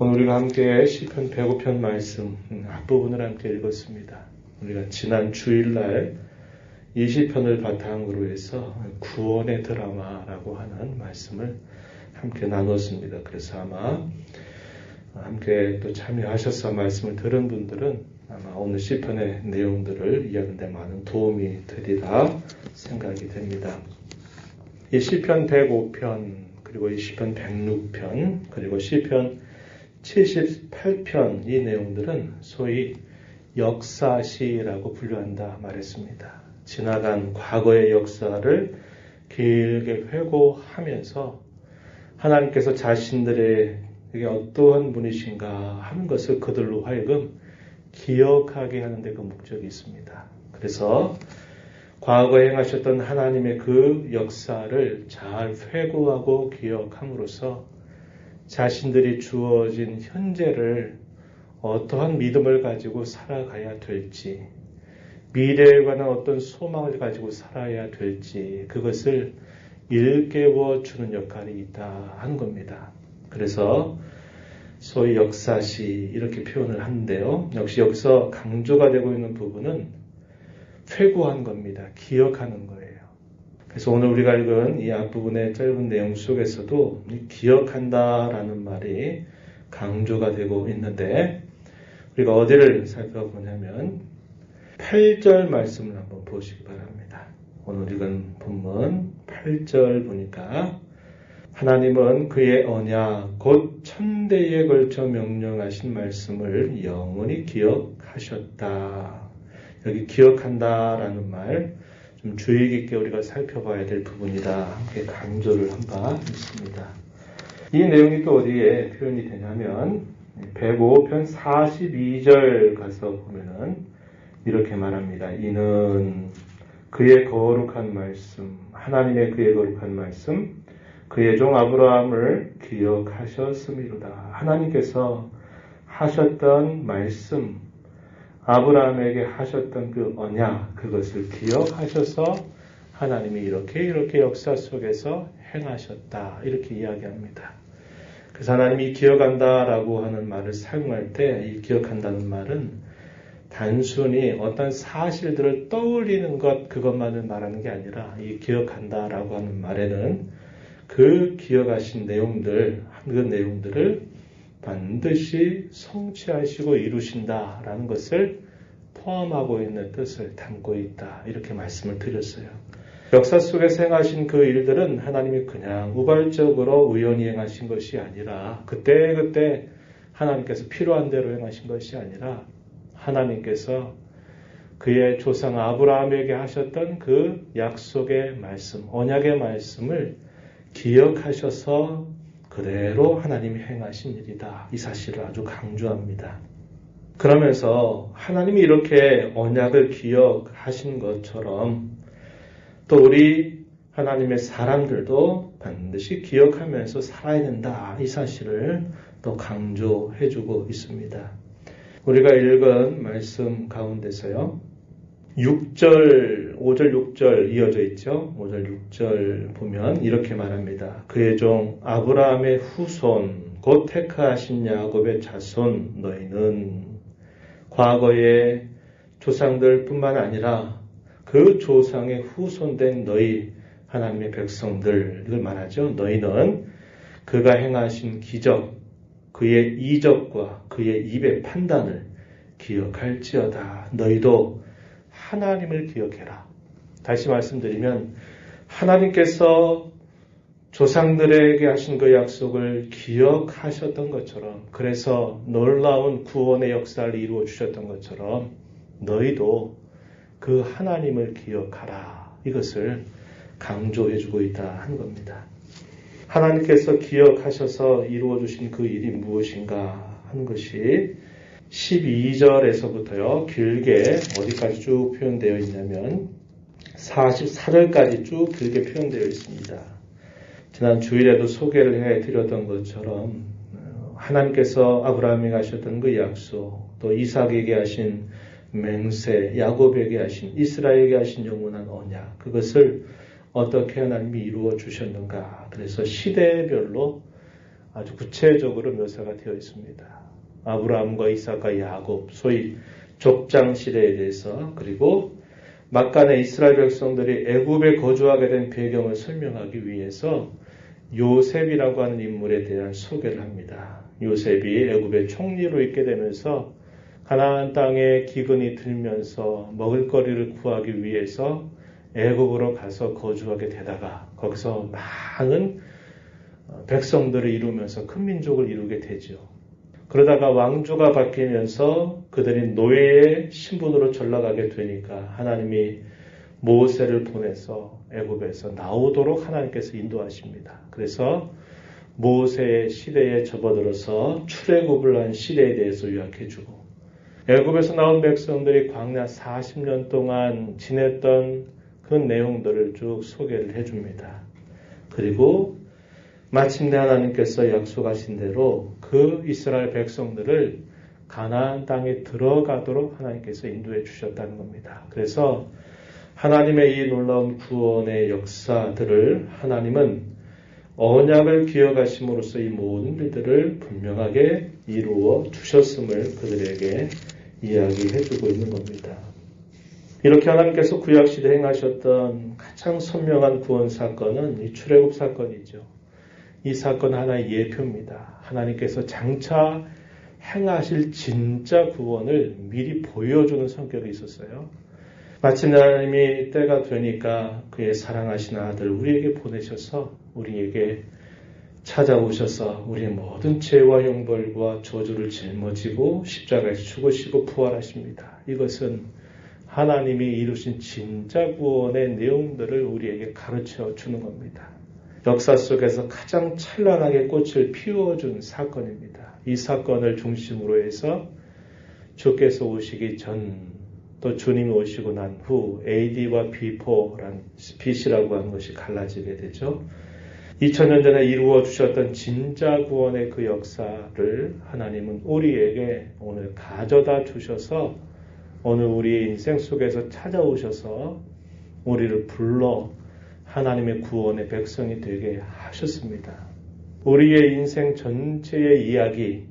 오늘 우리가 함께 시편 105편 말씀 앞부분을 함께 읽었습니다. 우리가 지난 주일날 이 시편을 바탕으로 해서 구원의 드라마라고 하는 말씀을 함께 나눴습니다. 그래서 아마 함께 또 참여하셔서 말씀을 들은 분들은 아마 오늘 시편의 내용들을 이해하는 데 많은 도움이 되리라 생각이 됩니다. 이 시편 105편, 그리고 이 시편 106편, 그리고 시편 78편 이 내용들은 소위 역사시라고 분류한다 말했습니다. 지나간 과거의 역사를 길게 회고하면서 하나님께서 자신들에게 어떠한 분이신가 하는 것을 그들로 하여금 기억하게 하는 데 그 목적이 있습니다. 그래서 과거에 행하셨던 하나님의 그 역사를 잘 회고하고 기억함으로써 자신들이 주어진 현재를 어떠한 믿음을 가지고 살아가야 될지, 미래에 관한 어떤 소망을 가지고 살아야 될지 그것을 일깨워 주는 역할이 있다 하는 겁니다. 그래서 소위 역사시 이렇게 표현을 하는데요. 역시 여기서 강조가 되고 있는 부분은 회고한 겁니다. 기억하는 거예요. 그래서 오늘 우리가 읽은 이 앞부분의 짧은 내용 속에서도 기억한다라는 말이 강조가 되고 있는데 우리가 어디를 살펴보냐면 8절 말씀을 한번 보시기 바랍니다. 오늘 읽은 본문 8절 보니까 하나님은 그의 언약 곧 천대에 걸쳐 명령하신 말씀을 영원히 기억하셨다. 여기 기억한다라는 말 좀 주의 깊게 우리가 살펴봐야 될 부분이다. 함께 강조를 한 바 있습니다. 이 내용이 또 어디에 표현이 되냐면 105편 42절 가서 보면은 이렇게 말합니다. 이는 그의 거룩한 말씀, 하나님의 그의 거룩한 말씀, 그의 종 아브라함을 기억하셨음이로다. 하나님께서 하셨던 말씀, 아브라함에게 하셨던 그 언약, 그것을 기억하셔서 하나님이 이렇게 역사 속에서 행하셨다. 이렇게 이야기합니다. 그래서 하나님이 기억한다라고 하는 말을 사용할 때 이 기억한다는 말은 단순히 어떤 사실들을 떠올리는 것, 그것만을 말하는 게 아니라 이 기억한다라고 하는 말에는 그 기억하신 내용들, 그 내용들을 반드시 성취하시고 이루신다라는 것을 포함하고 있는 뜻을 담고 있다. 이렇게 말씀을 드렸어요. 역사 속에서 행하신 그 일들은 하나님이 그냥 우발적으로 우연히 행하신 것이 아니라 그때 하나님께서 필요한 대로 행하신 것이 아니라 하나님께서 그의 조상 아브라함에게 하셨던 그 약속의 말씀, 언약의 말씀을 기억하셔서 그대로 하나님이 행하신 일이다. 이 사실을 아주 강조합니다. 그러면서 하나님이 이렇게 언약을 기억하신 것처럼 또 우리 하나님의 사람들도 반드시 기억하면서 살아야 된다. 이 사실을 또 강조해주고 있습니다. 우리가 읽은 말씀 가운데서요. 5절, 6절 이어져 있죠. 5절, 6절 보면 이렇게 말합니다. 그의 종 아브라함의 후손, 곧 택하신 야곱의 자손 너희는 과거의 조상들 뿐만 아니라 그 조상의 후손된 너희 하나님의 백성들을 말하죠. 너희는 그가 행하신 기적, 그의 이적과 그의 입의 판단을 기억할지어다. 너희도 하나님을 기억해라. 다시 말씀드리면 하나님께서 조상들에게 하신 그 약속을 기억하셨던 것처럼 그래서 놀라운 구원의 역사를 이루어 주셨던 것처럼 너희도 그 하나님을 기억하라. 이것을 강조해 주고 있다 하는 겁니다. 하나님께서 기억하셔서 이루어 주신 그 일이 무엇인가 하는 것이 12절에서부터요, 길게 어디까지 쭉 표현되어 있냐면 44절까지 쭉 길게 표현되어 있습니다. 지난 주일에도 소개를 해드렸던 것처럼 하나님께서 아브라함에게 하셨던 그 약속, 또 이삭에게 하신 맹세, 야곱에게 하신, 이스라엘에게 하신 영원한 언약, 그것을 어떻게 하나님이 이루어 주셨는가. 그래서 시대별로 아주 구체적으로 묘사가 되어 있습니다. 아브라함과 이삭과 야곱, 소위 족장 시대에 대해서, 그리고 막간에 이스라엘 백성들이 애굽에 거주하게 된 배경을 설명하기 위해서 요셉이라고 하는 인물에 대한 소개를 합니다. 요셉이 애굽의 총리로 있게 되면서 가나안 땅에 기근이 들면서 먹을거리를 구하기 위해서 애굽으로 가서 거주하게 되다가 거기서 많은 백성들을 이루면서 큰 민족을 이루게 되죠. 그러다가 왕조가 바뀌면서 그들이 노예의 신분으로 전락하게 되니까 하나님이 모세를 보내서 애굽에서 나오도록 하나님께서 인도하십니다. 그래서 모세의 시대에 접어들어서 출애굽을 한 시대에 대해서 요약해주고, 애굽에서 나온 백성들이 광야 40년 동안 지냈던 그 내용들을 쭉 소개를 해줍니다. 그리고 마침내 하나님께서 약속하신 대로 그 이스라엘 백성들을 가나안 땅에 들어가도록 하나님께서 인도해 주셨다는 겁니다. 그래서 하나님의 이 놀라운 구원의 역사들을 하나님은 언약을 기억하심으로써 이 모든 일들을 분명하게 이루어 주셨음을 그들에게 이야기해 주고 있는 겁니다. 이렇게 하나님께서 구약시대에 행하셨던 가장 선명한 구원 사건은 이 출애굽 사건이죠. 이 사건 하나의 예표입니다. 하나님께서 장차 행하실 진짜 구원을 미리 보여주는 성격이 있었어요. 마침내 하나님이 때가 되니까 그의 사랑하신 아들 우리에게 보내셔서 우리에게 찾아오셔서 우리의 모든 죄와 형벌과 저주를 짊어지고 십자가에서 죽으시고 부활하십니다. 이것은 하나님이 이루신 진짜 구원의 내용들을 우리에게 가르쳐 주는 겁니다. 역사 속에서 가장 찬란하게 꽃을 피워준 사건입니다. 이 사건을 중심으로 해서 주께서 오시기 전, 또 주님이 오시고 난 후 AD와 BC라고 하는 것이 갈라지게 되죠. 2000년 전에 이루어 주셨던 진짜 구원의 그 역사를 하나님은 우리에게 오늘 가져다 주셔서 오늘 우리의 인생 속에서 찾아오셔서 우리를 불러 하나님의 구원의 백성이 되게 하셨습니다. 우리의 인생 전체의 이야기,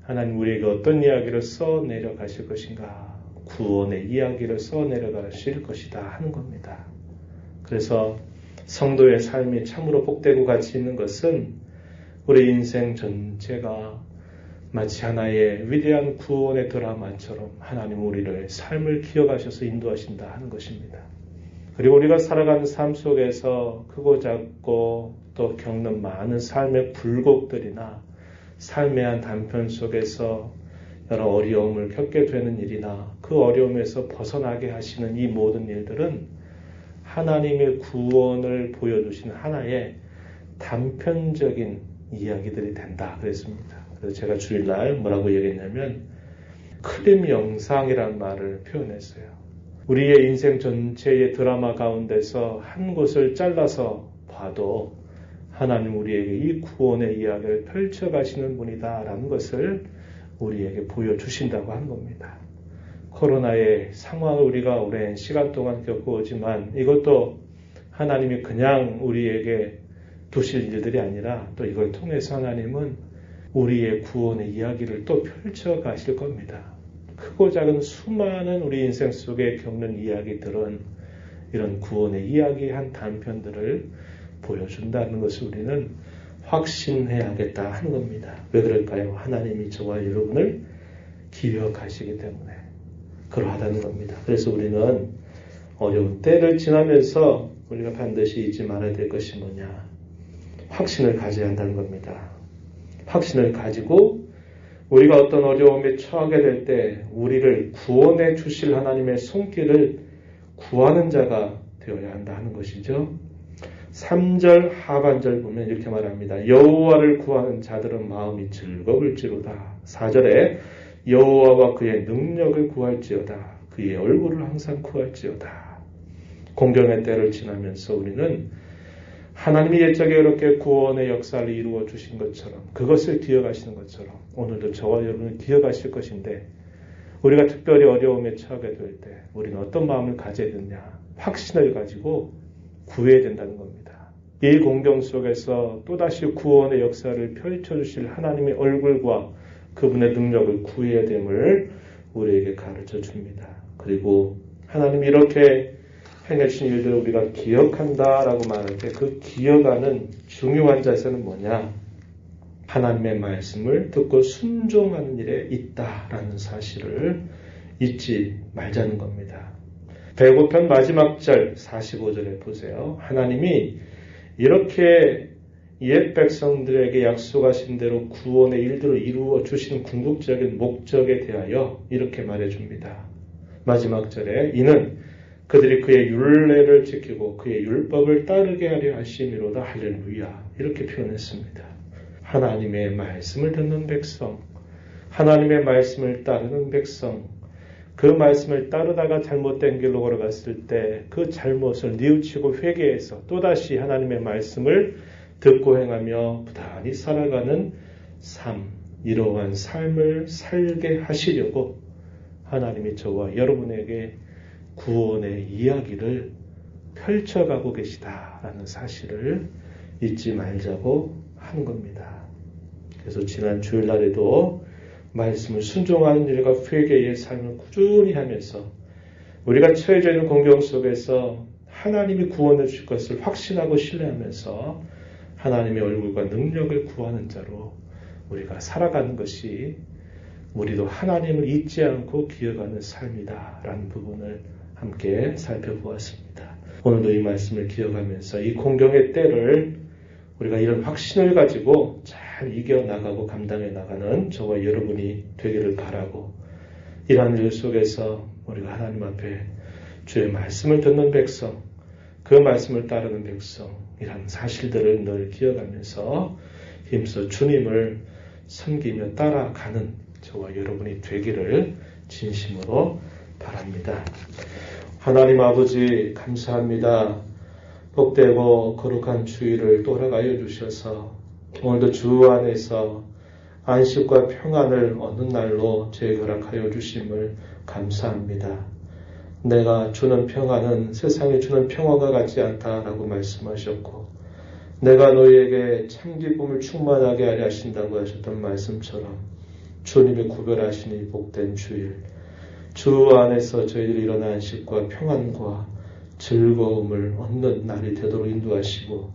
하나님 우리에게 어떤 이야기를 써내려 가실 것인가, 구원의 이야기를 써내려 가실 것이다 하는 겁니다. 그래서 성도의 삶이 참으로 복되고 가치 있는 것은 우리 인생 전체가 마치 하나의 위대한 구원의 드라마처럼 하나님 우리를 삶을 기억하셔서 인도하신다 하는 것입니다. 그리고 우리가 살아가는 삶 속에서 크고 작고 또 겪는 많은 삶의 굴곡들이나 삶의 한 단편 속에서 여러 어려움을 겪게 되는 일이나 그 어려움에서 벗어나게 하시는 이 모든 일들은 하나님의 구원을 보여주신 하나의 단편적인 이야기들이 된다 그랬습니다. 그래서 제가 주일날 뭐라고 얘기했냐면 클립 영상이라는 말을 표현했어요. 우리의 인생 전체의 드라마 가운데서 한 곳을 잘라서 봐도 하나님 우리에게 이 구원의 이야기를 펼쳐가시는 분이다라는 것을 우리에게 보여주신다고 한 겁니다. 코로나의 상황을 우리가 오랜 시간 동안 겪어오지만 이것도 하나님이 그냥 우리에게 두실 일들이 아니라 또 이걸 통해서 하나님은 우리의 구원의 이야기를 또 펼쳐가실 겁니다. 크고 작은 수많은 우리 인생 속에 겪는 이야기들은 이런 구원의 이야기 한 단편들을 보여준다는 것을 우리는 확신해야겠다 하는 겁니다. 왜 그럴까요? 하나님이 저와 여러분을 기억하시기 때문에 그러하다는 겁니다. 그래서 우리는 어려운 때를 지나면서 우리가 반드시 잊지 말아야 될 것이 뭐냐? 확신을 가져야 한다는 겁니다. 확신을 가지고 우리가 어떤 어려움에 처하게 될 때 우리를 구원해 주실 하나님의 손길을 구하는 자가 되어야 한다 하는 것이죠. 3절 하반절 보면 이렇게 말합니다. 여호와를 구하는 자들은 마음이 즐거울지로다. 4절에 여호와와 그의 능력을 구할지어다. 그의 얼굴을 항상 구할지어다. 공경의 때를 지나면서 우리는 하나님이 옛적에 이렇게 구원의 역사를 이루어 주신 것처럼 그것을 기억하시는 것처럼 오늘도 저와 여러분을 기억하실 것인데 우리가 특별히 어려움에 처하게 될 때 우리는 어떤 마음을 가져야 되느냐? 확신을 가지고 구해야 된다는 겁니다. 이 공경 속에서 또다시 구원의 역사를 펼쳐주실 하나님의 얼굴과 그분의 능력을 구해야 됨을 우리에게 가르쳐 줍니다. 그리고 하나님이 이렇게 행해주신 일들을 우리가 기억한다라고 말할 때 그 기억하는 중요한 자세는 뭐냐? 하나님의 말씀을 듣고 순종하는 일에 있다라는 사실을 잊지 말자는 겁니다. 배고편 마지막 절 45절에 보세요. 하나님이 이렇게 옛 백성들에게 약속하신 대로 구원의 일들을 이루어 주시는 궁극적인 목적에 대하여 이렇게 말해줍니다. 마지막 절에 이는 그들이 그의 율례를 지키고 그의 율법을 따르게 하려 하심이로다. 할렐루야. 이렇게 표현했습니다. 하나님의 말씀을 듣는 백성, 하나님의 말씀을 따르는 백성, 그 말씀을 따르다가 잘못된 길로 걸어갔을 때 그 잘못을 뉘우치고 회개해서 또다시 하나님의 말씀을 듣고 행하며 부단히 살아가는 삶, 이러한 삶을 살게 하시려고 하나님이 저와 여러분에게 구원의 이야기를 펼쳐가고 계시다라는 사실을 잊지 말자고 하는 겁니다. 그래서 지난 주일날에도 말씀을 순종하는 일과 회개의 삶을 꾸준히 하면서 우리가 처해져 있는 공경 속에서 하나님이 구원해 주실 것을 확신하고 신뢰하면서 하나님의 얼굴과 능력을 구하는 자로 우리가 살아가는 것이 우리도 하나님을 잊지 않고 기억하는 삶이다라는 부분을 함께 살펴보았습니다. 오늘도 이 말씀을 기억하면서 이 공경의 때를 우리가 이런 확신을 가지고 잘 이겨나가고 감당해 나가는 저와 여러분이 되기를 바라고 이러한 일 속에서 우리가 하나님 앞에 주의 말씀을 듣는 백성, 그 말씀을 따르는 백성 이런 사실들을 늘 기억하면서 힘써 주님을 섬기며 따라가는 저와 여러분이 되기를 진심으로 바랍니다. 하나님 아버지 감사합니다. 복되고 거룩한 주일을 돌아가여 주셔서 오늘도 주 안에서 안식과 평안을 얻는 날로 저에게 허락하여 주심을 감사합니다. 내가 주는 평안은 세상이 주는 평화가 같지 않다라고 말씀하셨고 내가 너희에게 참 기쁨을 충만하게 하려 하신다고 하셨던 말씀처럼 주님이 구별하시니 복된 주일 주 안에서 저희들이 이런 안식과 평안과 즐거움을 얻는 날이 되도록 인도하시고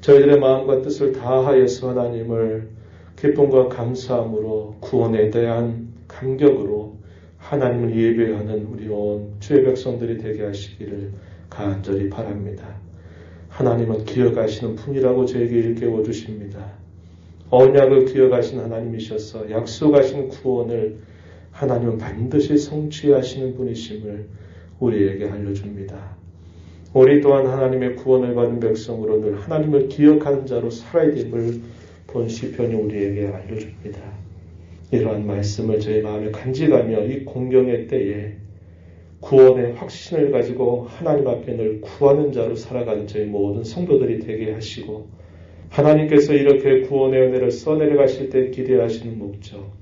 저희들의 마음과 뜻을 다하여서 하나님을 기쁨과 감사함으로 구원에 대한 감격으로 하나님을 예배하는 우리 온 주의 백성들이 되게 하시기를 간절히 바랍니다. 하나님은 기억하시는 분이라고 저에게 일깨워 주십니다. 언약을 기억하신 하나님이셔서 약속하신 구원을 하나님은 반드시 성취하시는 분이심을 우리에게 알려줍니다. 우리 또한 하나님의 구원을 받은 백성으로 늘 하나님을 기억하는 자로 살아야 됨을 본 시편이 우리에게 알려줍니다. 이러한 말씀을 저희 마음에 간직하며 이 공경의 때에 구원의 확신을 가지고 하나님 앞에 늘 구하는 자로 살아가는 저희 모든 성도들이 되게 하시고 하나님께서 이렇게 구원의 은혜를 써내려가실 때 기대하시는 목적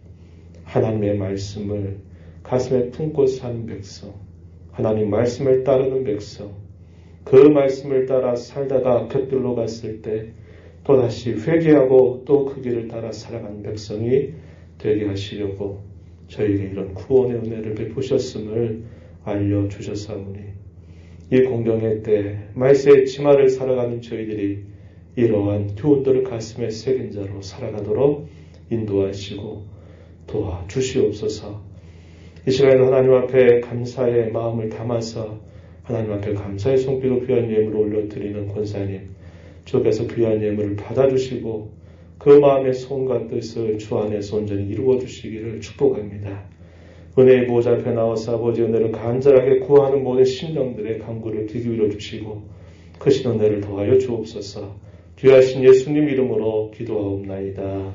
하나님의 말씀을 가슴에 품고 사는 백성 하나님 말씀을 따르는 백성 그 말씀을 따라 살다가 곁들로 갔을 때 또다시 회개하고 또 그 길을 따라 살아가는 백성이 되게 하시려고 저에게 이런 구원의 은혜를 베푸셨음을 알려주셨사오니 이 공경의 때 말세의 치마를 살아가는 저희들이 이러한 교훈들을 가슴에 새긴 자로 살아가도록 인도하시고 도와주시옵소서. 이 시간에 하나님 앞에 감사의 마음을 담아서 하나님 앞에 감사의 손길로 귀한 예물을 올려드리는 권사님 주께서 귀한 예물을 받아주시고 그 마음의 소원과 뜻을 주 안에서 온전히 이루어 주시기를 축복합니다. 은혜의 보좌 앞에 나와서 아버지 은혜를 간절하게 구하는 모든 심령들의 간구를 귀 기울여 주시고 크신 은혜를 더하여 주옵소서. 귀하신 예수님 이름으로 기도하옵나이다.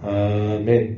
아멘.